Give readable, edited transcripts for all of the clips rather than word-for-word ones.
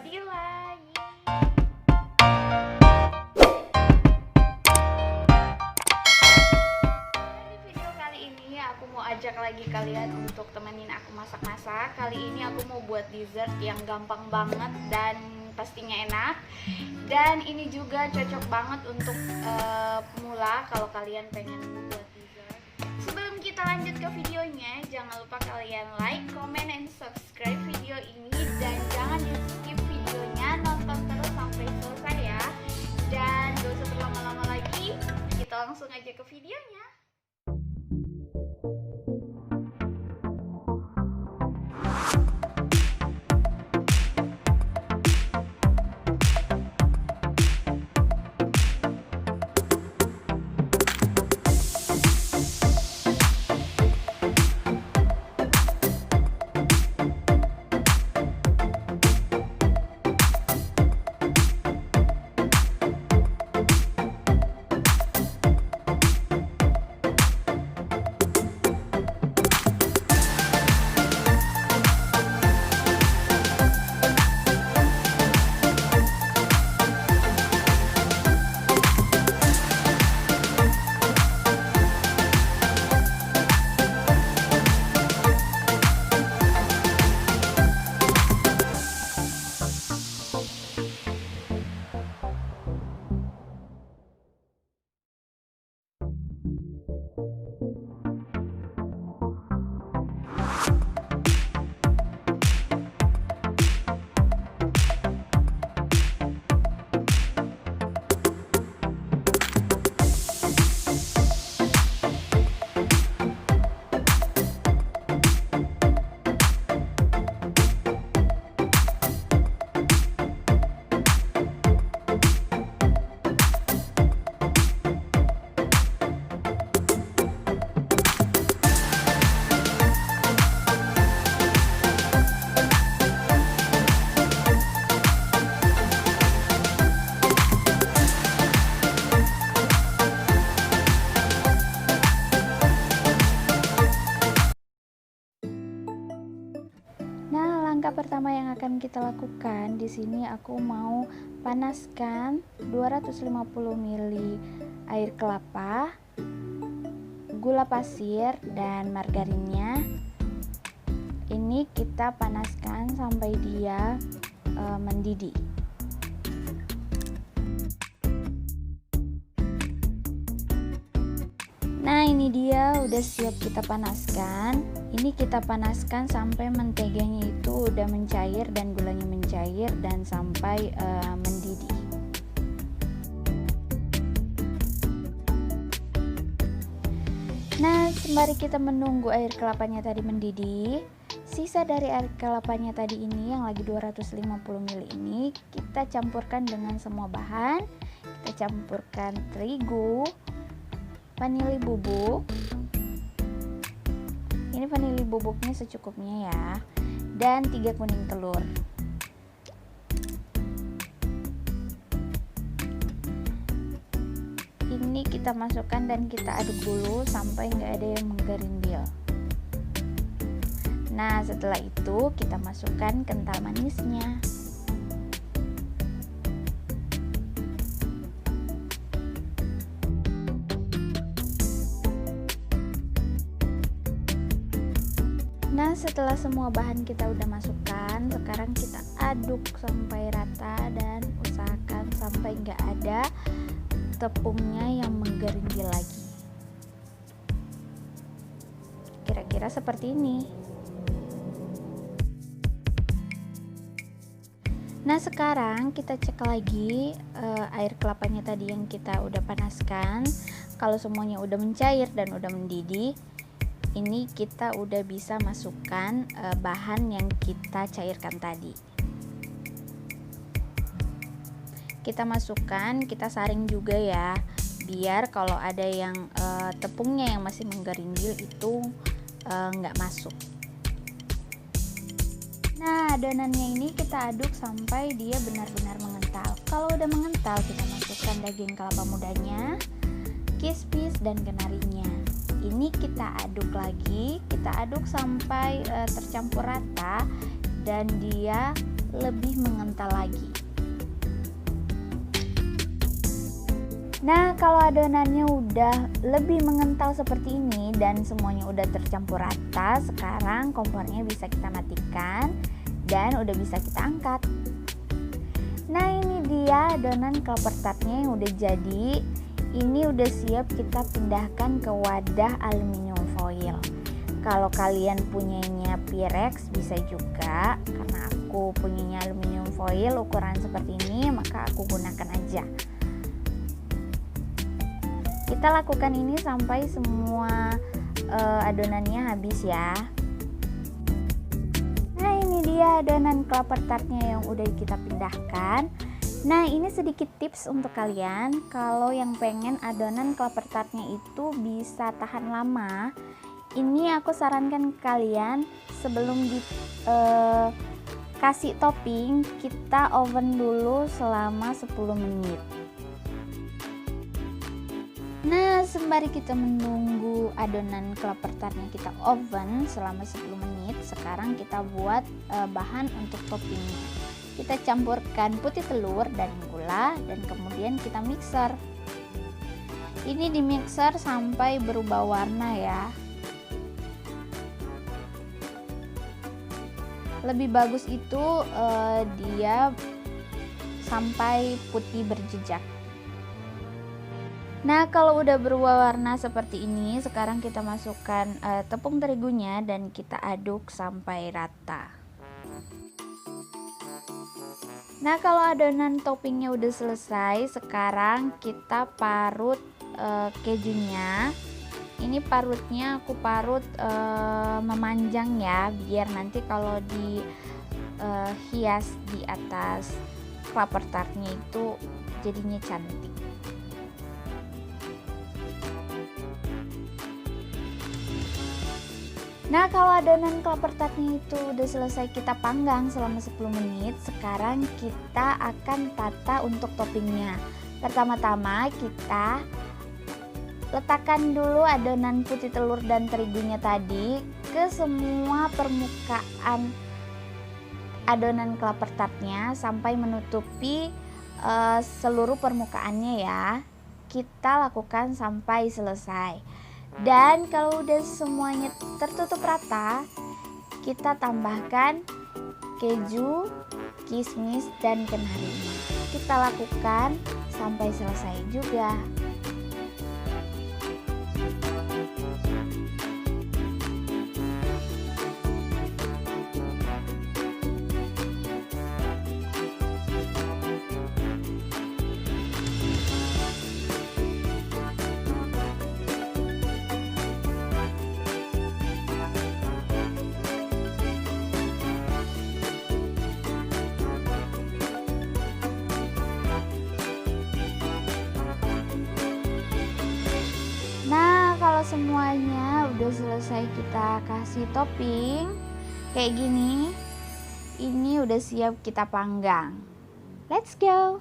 Fadila. Di video kali ini aku mau ajak lagi kalian untuk temenin aku masak-masak. Kali ini aku mau buat dessert yang gampang banget dan pastinya enak. Dan ini juga cocok banget untuk pemula kalau kalian pengen buat dessert. Sebelum kita lanjut ke videonya, jangan lupa kalian like, comment, and subscribe video ini. Dan jangan di skip videonya, nonton terus sampai selesai ya. Dan gak usah berlama-lama lagi, kita langsung aja ke videonya. Langkah pertama yang akan kita lakukan di sini, aku mau panaskan 250 ml air kelapa, gula pasir, dan margarinnya. Ini kita panaskan sampai dia mendidih. Nah, ini dia udah siap kita panaskan. Ini kita panaskan sampai menteganya itu udah mencair dan gulanya mencair dan sampai mendidih. Nah, sembari kita menunggu air kelapanya tadi mendidih, sisa dari air kelapanya tadi ini yang lagi 250 ml ini kita campurkan dengan semua bahan. Kita campurkan terigu, vanili bubuk. Ini vanili bubuknya secukupnya ya, dan 3 kuning telur. Ini kita masukkan dan kita aduk dulu sampai nggak ada yang menggerinbil. Nah, setelah itu kita masukkan kental manisnya. Nah, setelah semua bahan kita udah masukkan, sekarang kita aduk sampai rata dan usahakan sampai nggak ada tepungnya yang menggeringgil lagi. Kira-kira seperti ini. Nah, sekarang kita cek lagi air kelapanya tadi yang kita udah panaskan. Kalau semuanya udah mencair dan udah mendidih, ini kita udah bisa masukkan bahan yang kita cairkan tadi. Kita masukkan, kita saring juga ya, biar kalau ada yang tepungnya yang masih menggeringgil itu nggak masuk. Nah, adonannya ini kita aduk sampai dia benar-benar mengental. Kalau udah mengental, kita masukkan daging kelapa mudanya, kismis, dan kenarinya. Ini kita aduk lagi, kita aduk sampai tercampur rata dan dia lebih mengental lagi. Nah, kalau adonannya udah lebih mengental seperti ini dan semuanya udah tercampur rata, sekarang kompornya bisa kita matikan dan udah bisa kita angkat. Nah, ini dia adonan kelapa tartnya yang udah jadi. Ini udah siap kita pindahkan ke wadah aluminium foil. Kalau kalian punyanya Pyrex bisa juga, karena aku punyanya aluminium foil ukuran seperti ini, maka aku gunakan aja. Kita lakukan ini sampai semua adonannya habis ya. Nah, ini dia adonan kelapa tartnya yang udah kita pindahkan. Nah, ini sedikit tips untuk kalian kalau yang pengen adonan kelapa tartnya itu bisa tahan lama. Ini aku sarankan ke kalian sebelum kasih topping, kita oven dulu selama 10 menit. Nah, sembari kita menunggu adonan kelapa tartnya kita oven selama 10 menit, sekarang kita buat bahan untuk toppingnya. Kita campurkan putih telur dan gula dan kemudian kita mixer. Ini di mixer sampai berubah warna ya. Lebih bagus itu dia sampai putih berjejak. Nah, kalau udah berubah warna seperti ini, sekarang kita masukkan tepung terigunya dan kita aduk sampai rata. Nah, kalau adonan toppingnya udah selesai, sekarang kita parut kejunya. Ini parutnya aku parut memanjang ya, biar nanti kalau di hias di atas kelapa tartnya itu jadinya cantik. Nah, kalau adonan kelapa tartnya itu udah selesai kita panggang selama 10 menit, sekarang kita akan tata untuk toppingnya. Pertama-tama kita letakkan dulu adonan putih telur dan terigunya tadi ke semua permukaan adonan kelapa tartnya sampai menutupi seluruh permukaannya ya. Kita lakukan sampai selesai. Dan kalau udah semuanya tertutup rata, kita tambahkan keju, kismis, dan kenarinya. Kita lakukan sampai selesai juga. Semuanya udah selesai kita kasih topping kayak gini, ini udah siap kita panggang. Let's go.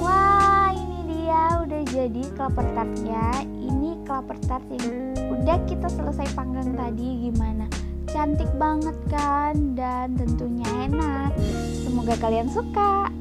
Wah, ini dia udah jadi kelapa tartnya. Ini kelapa tart yang udah kita selesai panggang tadi. Gimana? Cantik banget kan, dan tentunya enak. Semoga kalian suka.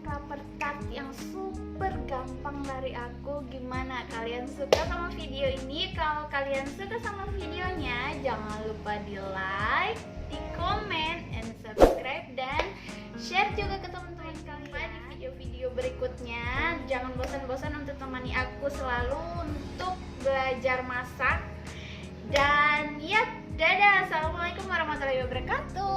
Kelapa tart yang super gampang dari aku. Gimana, kalian suka sama video ini? Kalau kalian suka sama videonya, jangan lupa di like, di komen, and subscribe, dan share juga ke teman-teman kalian di video-video berikutnya. Jangan bosan-bosan untuk temani aku selalu untuk belajar masak. Dan ya, dadah, assalamualaikum warahmatullahi wabarakatuh.